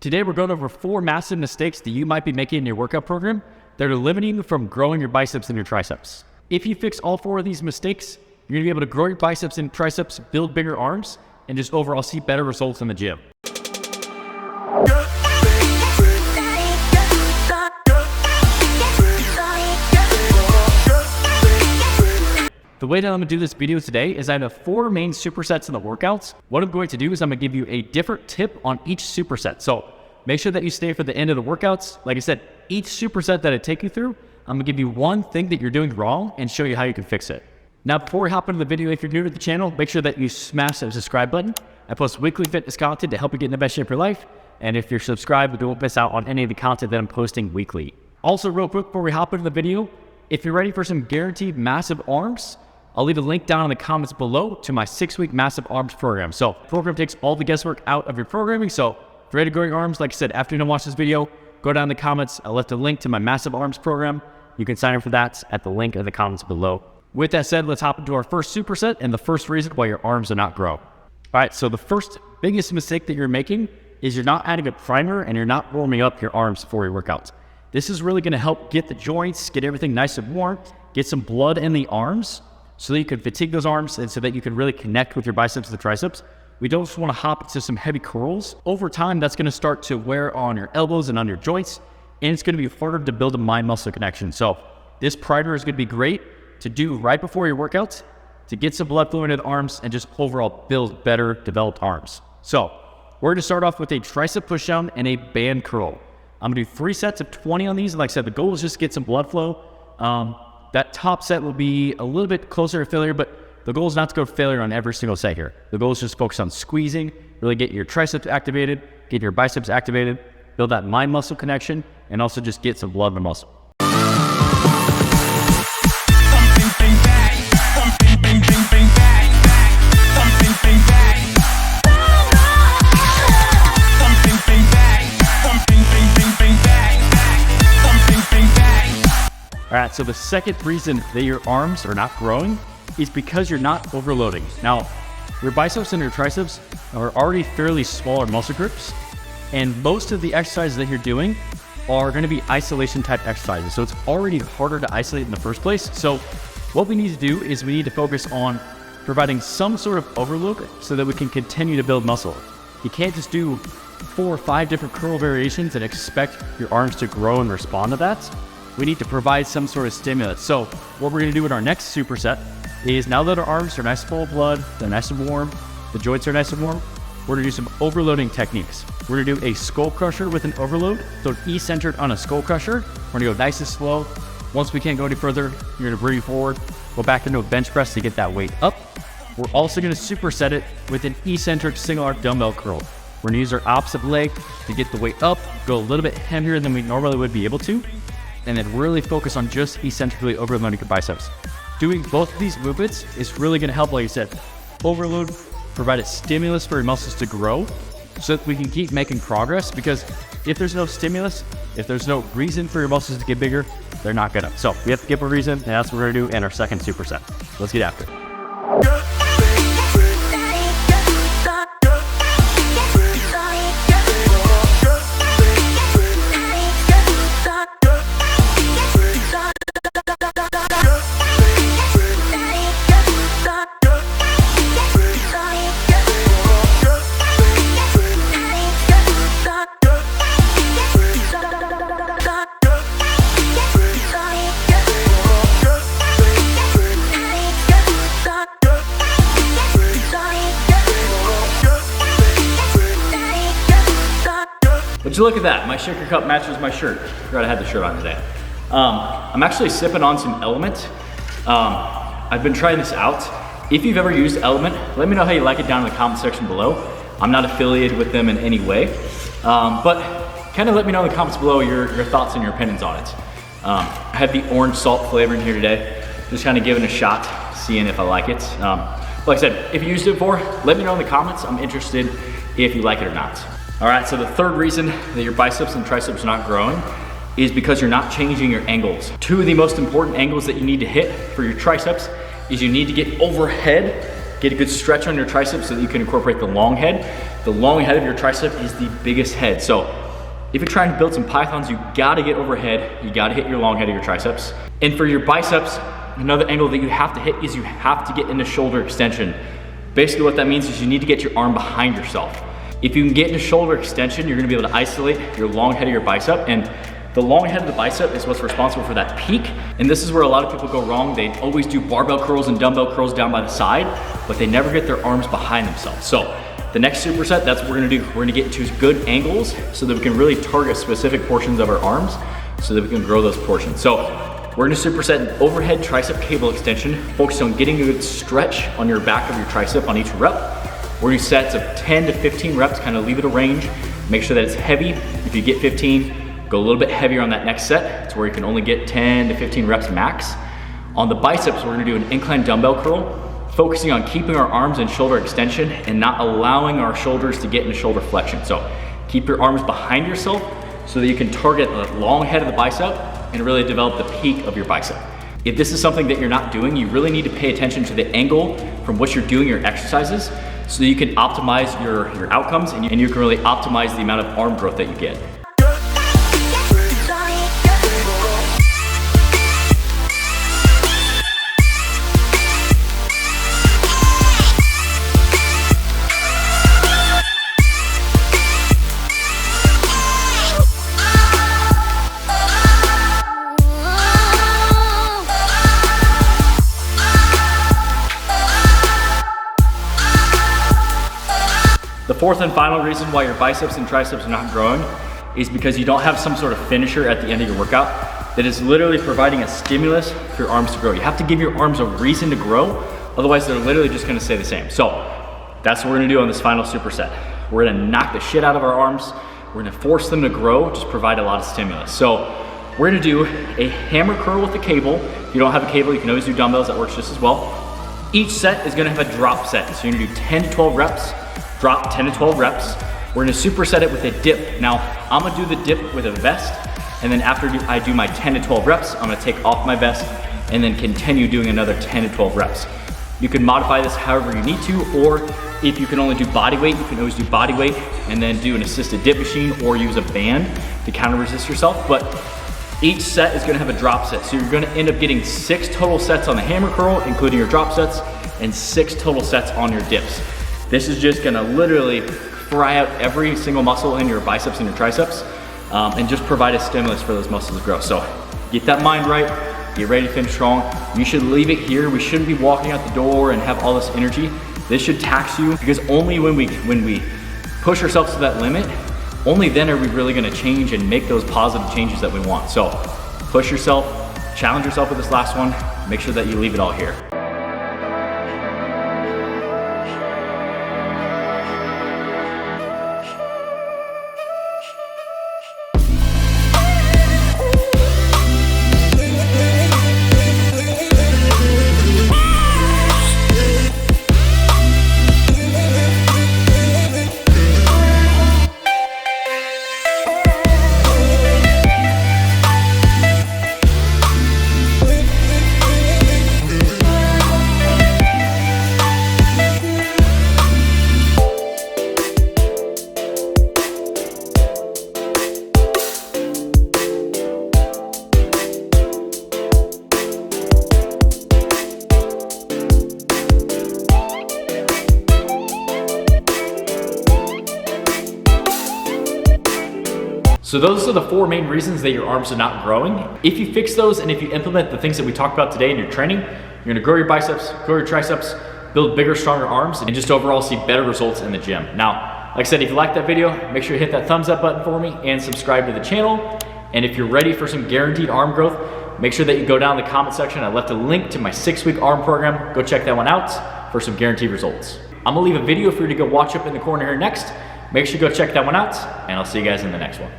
Today, we're going over 4 massive mistakes that you might be making in your workout program that are limiting you from growing your biceps and your triceps. If you fix all 4 of these mistakes, you're going to be able to grow your biceps and triceps, build bigger arms, and just overall see better results in the gym. The way that I'm going to do this video today is I have 4 main supersets in the workouts. What I'm going to do is I'm going to give you a different tip on each superset. So make sure that you stay for the end of the workouts. Like I said, each superset that I take you through, I'm going to give you one thing that you're doing wrong and show you how you can fix it. Now, before we hop into the video, if you're new to the channel, make sure that you smash that subscribe button. I post weekly fitness content to help you get in the best shape of your life. And if you're subscribed, you won't miss out on any of the content that I'm posting weekly. Also, real quick before we hop into the video, if you're ready for some guaranteed massive arms, I'll leave a link down in the comments below to my 6-week massive arms program. So the program takes all the guesswork out of your programming. So if you're ready to grow your arms, like I said, after you watch this video, go down in the comments. I left a link to my massive arms program. You can sign up for that at the link in the comments below. With that said, let's hop into our first superset and the first reason why your arms do not grow. All right, so the first biggest mistake that you're making is you're not adding a primer and you're not warming up your arms for your workouts. This is really gonna help get the joints, get everything nice and warm, get some blood in the arms, so that you can fatigue those arms and so that you can really connect with your biceps and the triceps. We don't just want to hop into some heavy curls. Over time, that's going to start to wear on your elbows and on your joints, and it's going to be harder to build a mind-muscle connection. So this primer is going to be great to do right before your workouts to get some blood flow into the arms and just overall build better developed arms. So we're going to start off with a tricep pushdown and a band curl. I'm going to do 3 sets of 20 on these. Like I said, the goal is just to get some blood flow. That top set will be a little bit closer to failure, but the goal is not to go to failure on every single set here. The goal is just focus on squeezing, really get your triceps activated, get your biceps activated, build that mind-muscle connection, and also just get some blood in the muscle. All right, so the second reason that your arms are not growing is because you're not overloading. Now, your biceps and your triceps are already fairly smaller muscle groups, and most of the exercises that you're doing are gonna be isolation type exercises. So it's already harder to isolate in the first place. So what we need to do is we need to focus on providing some sort of overload so that we can continue to build muscle. You can't just do 4 or 5 different curl variations and expect your arms to grow and respond to that. We need to provide some sort of stimulus. So what we're gonna do in our next superset is, now that our arms are nice and full of blood, they're nice and warm, the joints are nice and warm, we're gonna do some overloading techniques. We're gonna do a skull crusher with an overload, so eccentric on a skull crusher. We're gonna go nice and slow. Once we can't go any further, you're gonna bring forward, go back into a bench press to get that weight up. We're also gonna superset it with an eccentric single arc dumbbell curl. We're gonna use our opposite leg to get the weight up, go a little bit heavier than we normally would be able to, and then really focus on just eccentrically overloading your biceps. Doing both of these movements is really gonna help, like I said, overload, provide a stimulus for your muscles to grow so that we can keep making progress, because if there's no stimulus, if there's no reason for your muscles to get bigger, they're not gonna. So we have to give a reason, and that's what we're gonna do in our second superset. Let's get after it. Would you look at that? My shaker cup matches my shirt. Forgot I had the shirt on today. I'm actually sipping on some Element. I've been trying this out. If you've ever used Element, let me know how you like it down in the comment section below. I'm not affiliated with them in any way, but kind of let me know in the comments below your thoughts and your opinions on it. I have the orange salt flavor in here today. Just kind of giving it a shot, seeing if I like it. Like I said, if you used it before, let me know in the comments. I'm interested if you like it or not. All right, so the third reason that your biceps and triceps are not growing is because you're not changing your angles. 2 of the most important angles that you need to hit for your triceps is you need to get overhead Get a good stretch on your tricep so that you can incorporate the long head. The long head of your tricep is the biggest head. So if you're trying to build some pythons, you gotta get overhead, you gotta hit your long head of your triceps. And for your biceps, another angle that you have to hit is you have to get into shoulder extension. Basically what that means is you need to get your arm behind yourself. If you can get into shoulder extension, you're gonna be able to isolate your long head of your bicep, and the long head of the bicep is what's responsible for that peak. And this is where a lot of people go wrong. They always do barbell curls and dumbbell curls down by the side, but they never get their arms behind themselves. So the next superset, that's what we're gonna do. We're gonna get into good angles so that we can really target specific portions of our arms so that we can grow those portions. So we're gonna superset an overhead tricep cable extension, focus on getting a good stretch on your back of your tricep on each rep. We're gonna do sets of 10 to 15 reps, kind of leave it a range. Make sure that it's heavy. If you get 15, go a little bit heavier on that next set to where you can only get 10 to 15 reps max. On the biceps, we're gonna do an incline dumbbell curl, focusing on keeping our arms in shoulder extension and not allowing our shoulders to get into shoulder flexion. So keep your arms behind yourself so that you can target the long head of the bicep and really develop the peak of your bicep. If this is something that you're not doing, you really need to pay attention to the angle from which you're doing your exercises so that you can optimize your outcomes and you can really optimize the amount of arm growth that you get. The fourth and final reason why your biceps and triceps are not growing is because you don't have some sort of finisher at the end of your workout that is literally providing a stimulus for your arms to grow. You have to give your arms a reason to grow, otherwise they're literally just gonna stay the same. So that's what we're gonna do on this final superset. We're gonna knock the shit out of our arms, we're gonna force them to grow, just provide a lot of stimulus. So we're gonna do a hammer curl with the cable. If you don't have a cable, you can always do dumbbells, that works just as well. Each set is gonna have a drop set. So you're gonna do 10 to 12 reps, drop 10 to 12 reps. We're gonna superset it with a dip. Now, I'm gonna do the dip with a vest, and then after I do my 10 to 12 reps, I'm gonna take off my vest and then continue doing another 10 to 12 reps. You can modify this however you need to, or if you can only do body weight, you can always do body weight and then do an assisted dip machine or use a band to counter resist yourself. But each set is gonna have a drop set. So you're gonna end up getting 6 total sets on the hammer curl, including your drop sets, and 6 total sets on your dips. This is just gonna literally fry out every single muscle in your biceps and your triceps and just provide a stimulus for those muscles to grow. So get that mind right, get ready to finish strong. You should leave it here. We shouldn't be walking out the door and have all this energy. This should tax you because only when we push ourselves to that limit, only then are we really gonna change and make those positive changes that we want. So push yourself, challenge yourself with this last one, make sure that you leave it all here. So those are the 4 main reasons that your arms are not growing. If you fix those and if you implement the things that we talked about today in your training, you're gonna grow your biceps, grow your triceps, build bigger, stronger arms, and just overall see better results in the gym. Now, like I said, if you liked that video, make sure you hit that thumbs up button for me and subscribe to the channel. And if you're ready for some guaranteed arm growth, make sure that you go down in the comment section. I left a link to my 6-week arm program. Go check that one out for some guaranteed results. I'm gonna leave a video for you to go watch up in the corner here next. Make sure you go check that one out, and I'll see you guys in the next one.